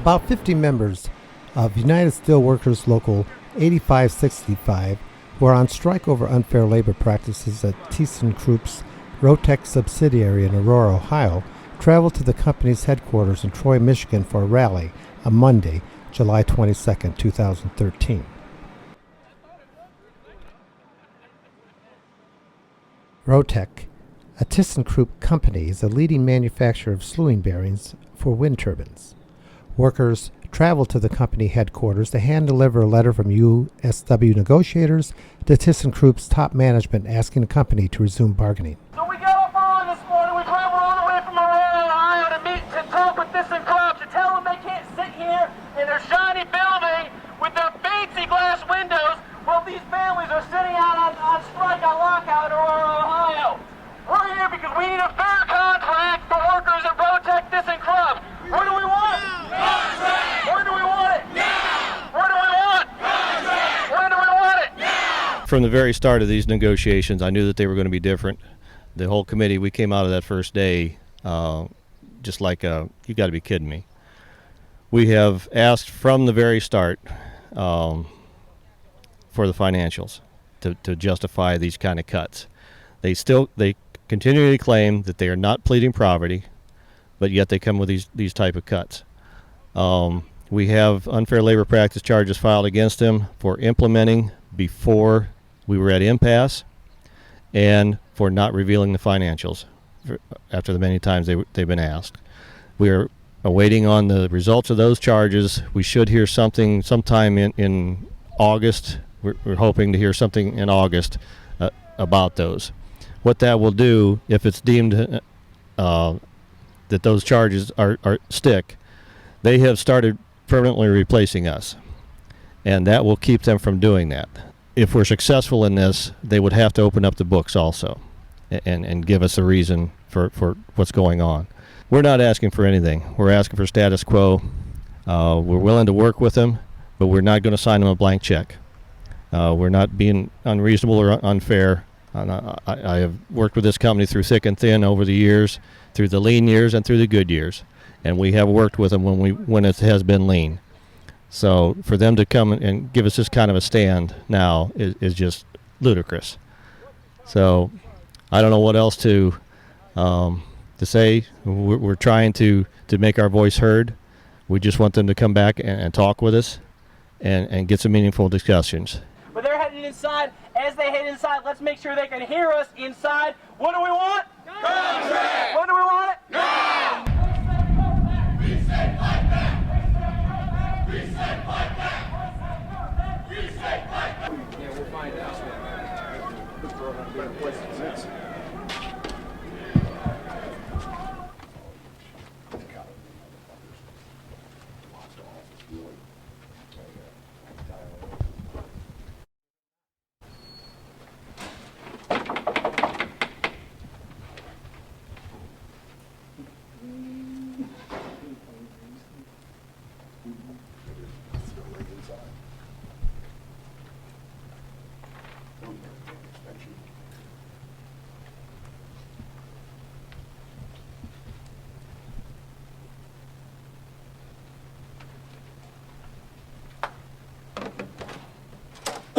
About 50 members of United Steelworkers Local 8565 who are on strike over unfair labor practices at ThyssenKrupp's Rotek subsidiary in Aurora, Ohio, traveled to the company's headquarters in Troy, Michigan for a rally on Monday, July 22, 2013. Rotek, a ThyssenKrupp company, is a leading manufacturer of slewing bearings for wind turbines. Workers traveled to the company headquarters to hand-deliver a letter from USW negotiators to ThyssenKrupp's top management asking the company to resume bargaining. So we got up early this morning. We traveled all the way from Aurora, Ohio to talk with ThyssenKrupp to tell them they can't sit here in their shiny building with their fancy glass windows while these families are sitting out on strike on lockout in Aurora, Ohio. We're here because we need a fair contract for workers at Rotek, ThyssenKrupp. Where do we want it? Contract! Where do we want it? Now! Where do we want? Contract! Where do we want it? Now! From the very start of these negotiations, I knew that they were going to be different. The whole committee, we came out of that first day just like, you got to be kidding me. We have asked from the very start for the financials to justify these kind of cuts. They continually claim that they are not pleading poverty, but yet they come with these type of cuts. We have unfair labor practice charges filed against them for implementing before we were at impasse and for not revealing the financials after the many times they've been asked. We are awaiting on the results of those charges. We should hear something sometime in August. We're hoping to hear something in August about those. What that will do, if it's deemed that those charges are stick, they have started permanently replacing us, and that will keep them from doing that. If we're successful in this, they would have to open up the books also and give us a reason for what's going on. We're not asking for anything. We're asking for status quo. We're willing to work with them, but we're not going to sign them a blank check. We're not being unreasonable or unfair. I have worked with this company through thick and thin over the years, through the lean years and through the good years, and we have worked with them when it has been lean. So for them to come and give us this kind of a stand now is just ludicrous. So I don't know what else to say. We're trying to make our voice heard. We just want them to come back and talk with us and get some meaningful discussions. But they're heading inside. As they head inside, let's make sure they can hear us inside. What do we want? Contract! When do we want it? Now! We say fight back! We say fight back! We say fight back! Yeah, we'll find out.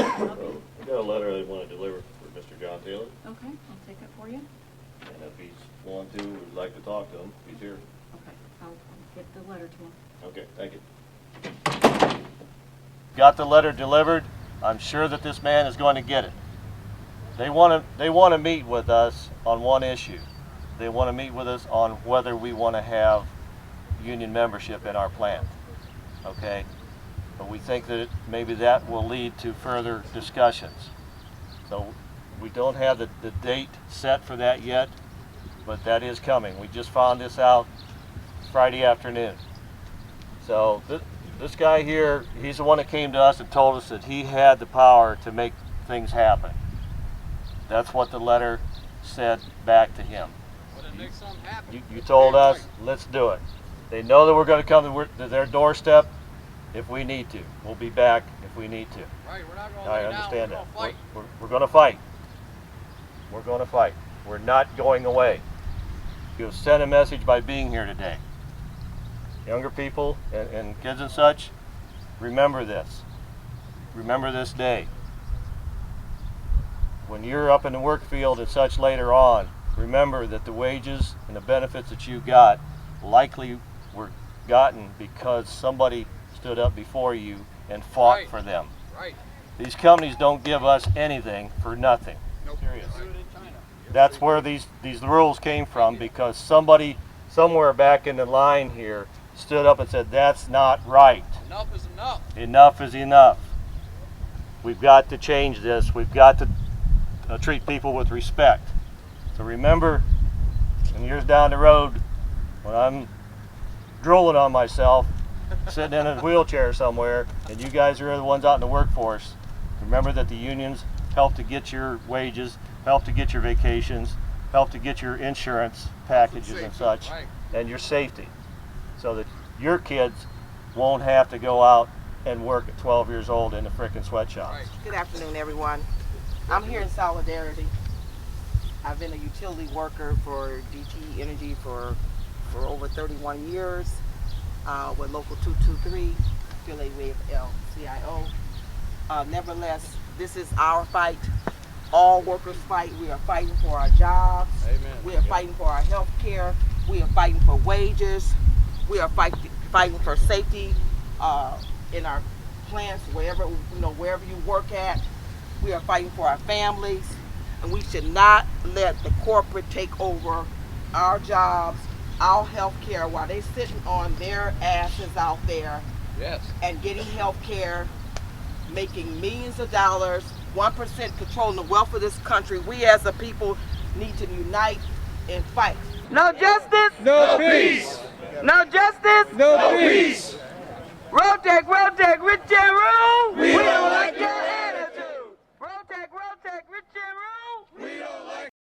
I got a letter I want to deliver for Mr. John Taylor. Okay, I'll take it for you. And if he's willing to, we'd like to talk to him. He's here. Okay, I'll get the letter to him. Okay, thank you. Got the letter delivered. I'm sure that this man is going to get it. They want to meet with us on one issue. They want to meet with us on whether we want to have union membership in our plant. Okay? But we think that maybe that will lead to further discussions. So we don't have the date set for that yet, but that is coming. We just found this out Friday afternoon. So this guy here, he's the one that came to us and told us that he had the power to make things happen. That's what the letter said back to him. You told us, let's do it. They know that we're going to come to their doorstep if we need to. We'll be back if we need to. Right, we're not going to I understand that. We're going to fight. We're going to fight. We're not going away. You have sent a message by being here today. younger people and kids and such, remember this. Remember this day. When you're up in the work field and such later on, remember that the wages and the benefits that you got likely were gotten because somebody stood up before you and fought for them. Right. These companies don't give us anything for nothing. Nope. Serious. That's where these rules came from, because somebody somewhere back in the line here stood up and said, that's not right. Enough is enough. Enough is enough. We've got to change this. We've got to treat people with respect. So remember, in years down the road, when I'm drooling on myself, sitting in a wheelchair somewhere, and you guys are the ones out in the workforce, remember that the unions help to get your wages, help to get your vacations, help to get your insurance packages and such, right. and your safety, so that your kids won't have to go out and work at 12 years old in the frickin' sweatshops. Right. Good afternoon, everyone. I'm here in solidarity. I've been a utility worker for DTE Energy for over 31 years with Local 223, affiliated with LCIO. Nevertheless, this is our fight. All workers fight. We are fighting for our jobs. Amen. We are fighting for our health care. We are fighting for wages. We are fighting for safety in our plants, wherever you work at. We are fighting for our families, and we should not let the corporate take over our jobs, our health care, while they're sitting on their asses out there Yes. and getting health care, making millions of dollars, 1% controlling the wealth of this country. We as a people need to unite and fight. No justice, No peace. no justice, No peace. Rotek, Rotek, rich and rule.